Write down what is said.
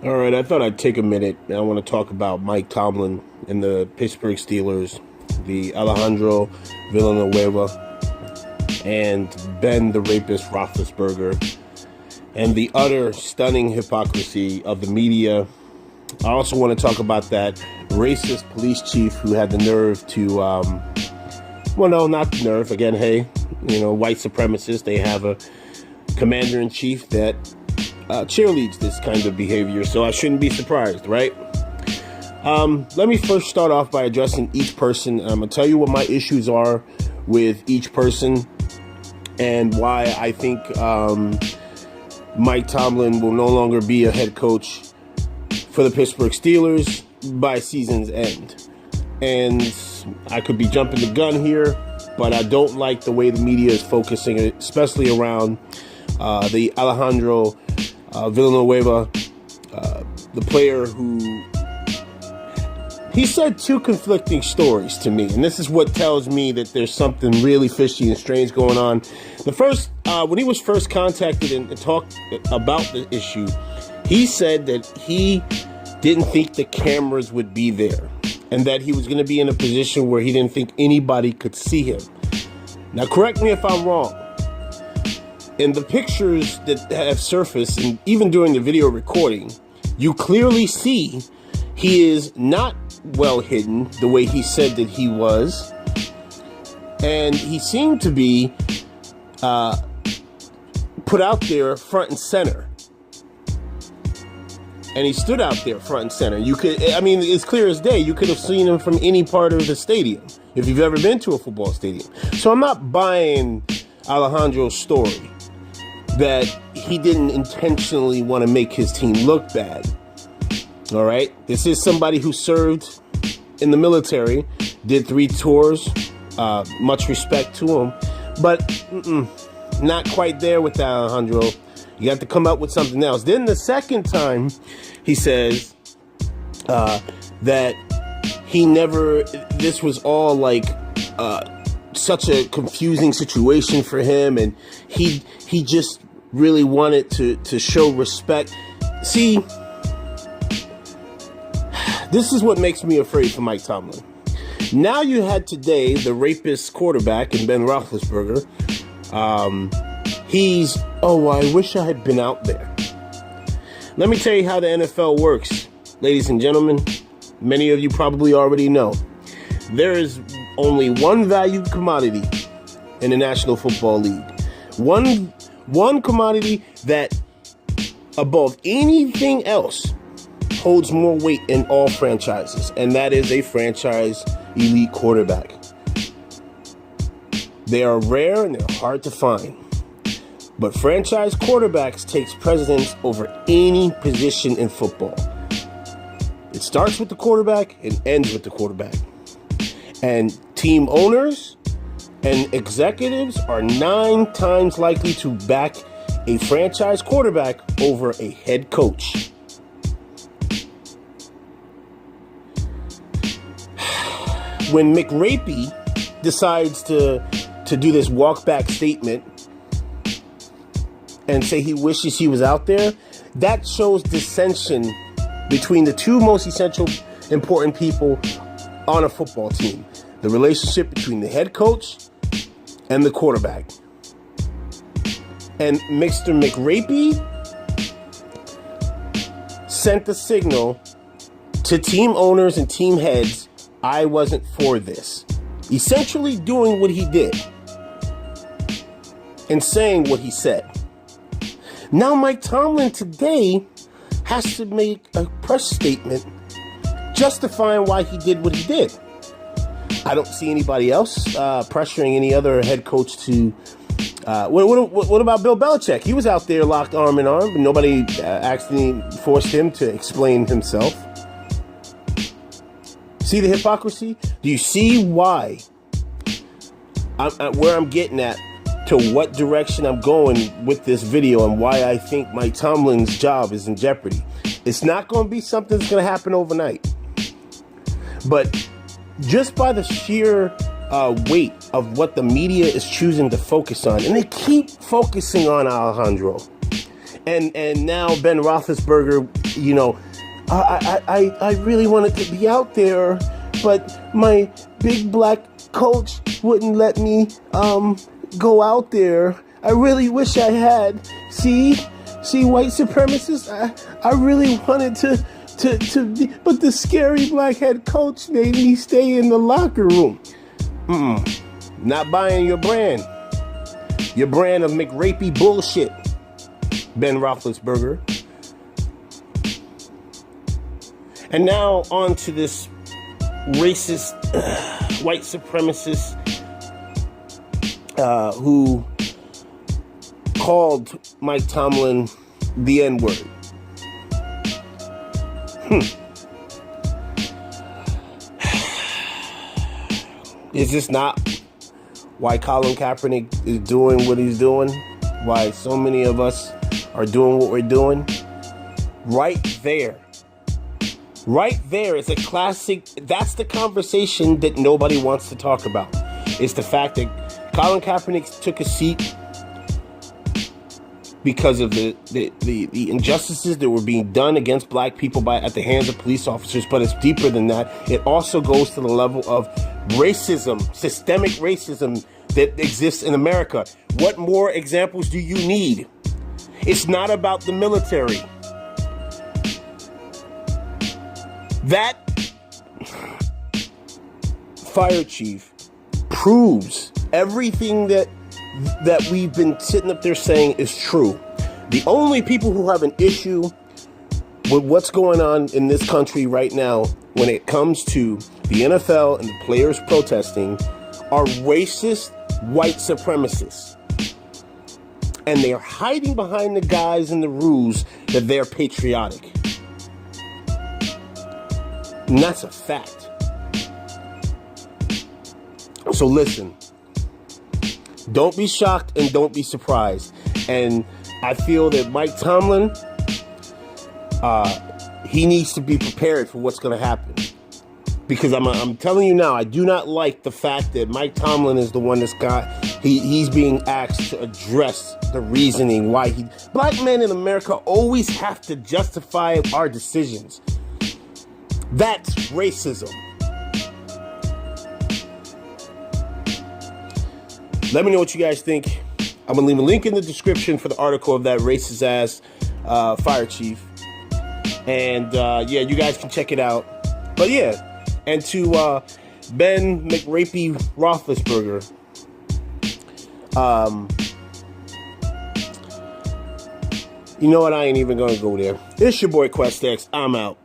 All right, I thought I'd take a minute. I want to talk about Mike Tomlin and the Pittsburgh Steelers, the Alejandro Villanueva, and Ben the Rapist Roethlisberger, and the utter stunning hypocrisy of the media. I also want to talk about that racist police chief who had the nerve to, well, no, not the nerve. Again, hey, white supremacists, they have a commander-in-chief that cheerleads this kind of behavior, so I shouldn't be surprised, right? Let me first start off by addressing each person. I'm going to tell you what my issues are with each person and why I think Mike Tomlin will no longer be a head coach for the Pittsburgh Steelers by season's end. And I could be jumping the gun here, but I don't like the way the media is focusing, especially around the Alejandro Villanueva, the player who, he said two conflicting stories to me, and this is what tells me that there's something really fishy and strange going on. The first, when he was first contacted and talked about the issue, he said that he didn't think the cameras would be there and that he was going to be in a position where he didn't think anybody could see him. Now, correct me if I'm wrong. In the pictures that have surfaced, and even during the video recording, you clearly see he is not well hidden the way he said that he was. And he seemed to be put out there front and center. And he stood out there front and center. It's clear as day. You could have seen him from any part of the stadium if you've ever been to a football stadium. So I'm not buying Alejandro's story that he didn't intentionally want to make his team look bad. All right? This is somebody who served in the military, did 3 tours, much respect to him, but not quite there with Alejandro. You have to come up with something else. Then the second time, he says that this was all like such a confusing situation for him, and he just really wanted to show respect. See, this is what makes me afraid for Mike Tomlin. Now you had today the rapist quarterback in Ben Roethlisberger. I wish I had been out there. Let me tell you how the NFL works, ladies and gentlemen. Many of you probably already know. There is only one valued commodity in the National Football League. One commodity that, above anything else, holds more weight in all franchises, and that is a franchise elite quarterback. They are rare and they're hard to find. But franchise quarterbacks takes precedence over any position in football. It starts with the quarterback and ends with the quarterback. And team owners and executives are 9 times likely to back a franchise quarterback over a head coach. When McRapey decides to do this walk-back statement and say he wishes he was out there, that shows dissension between the two most essential, important people on a football team. The relationship between the head coach and the quarterback. And Mr. McRapey sent the signal to team owners and team heads, I wasn't for this. Essentially doing what he did and saying what he said. Now Mike Tomlin today has to make a press statement justifying why he did what he did. I don't see anybody else pressuring any other head coach to... What about Bill Belichick? He was out there locked arm in arm, but nobody actually forced him to explain himself. See the hypocrisy? Do you see why? Where I'm getting at, to what direction I'm going with this video and why I think Mike Tomlin's job is in jeopardy. It's not going to be something that's going to happen overnight. But just by the sheer weight of what the media is choosing to focus on, and they keep focusing on Alejandro. And now Ben Roethlisberger you know, I really wanted to be out there, but my big black coach wouldn't let me go out there. I really wish I had. See, white supremacists. I really wanted to be, but the scary black head coach made me stay in the locker room. Not buying your brand of McRapey bullshit, Ben Roethlisberger. And now on to this racist, white supremacist who called Mike Tomlin the N-word. Is this not why Colin Kaepernick is doing what he's doing? Why so many of us are doing what we're doing? Right there is a classic. That's the conversation that nobody wants to talk about. It's the fact that Colin Kaepernick took a seat because of the injustices that were being done against black people at the hands of police officers. But it's deeper than that. It also goes to the level of racism, systemic racism that exists in America. What more examples do you need? It's not about the military. That fire chief proves everything that we've been sitting up there saying is true. The only people who have an issue with what's going on in this country right now when it comes to the NFL and the players protesting are racist white supremacists. And they are hiding behind the guise and the ruse that they're patriotic. And that's a fact. So listen, don't be shocked and don't be surprised. And I feel that Mike Tomlin, he needs to be prepared for what's going to happen. Because I'm telling you now, I do not like the fact that Mike Tomlin is the one that's he's being asked to address the reasoning why black men in America always have to justify our decisions. That's racism. Let me know what you guys think. I'm going to leave a link in the description for the article of that racist ass fire chief. And yeah, you guys can check it out. But yeah, and to Ben McRapey Roethlisberger, you know what? I ain't even going to go there. It's your boy QuestX. I'm out.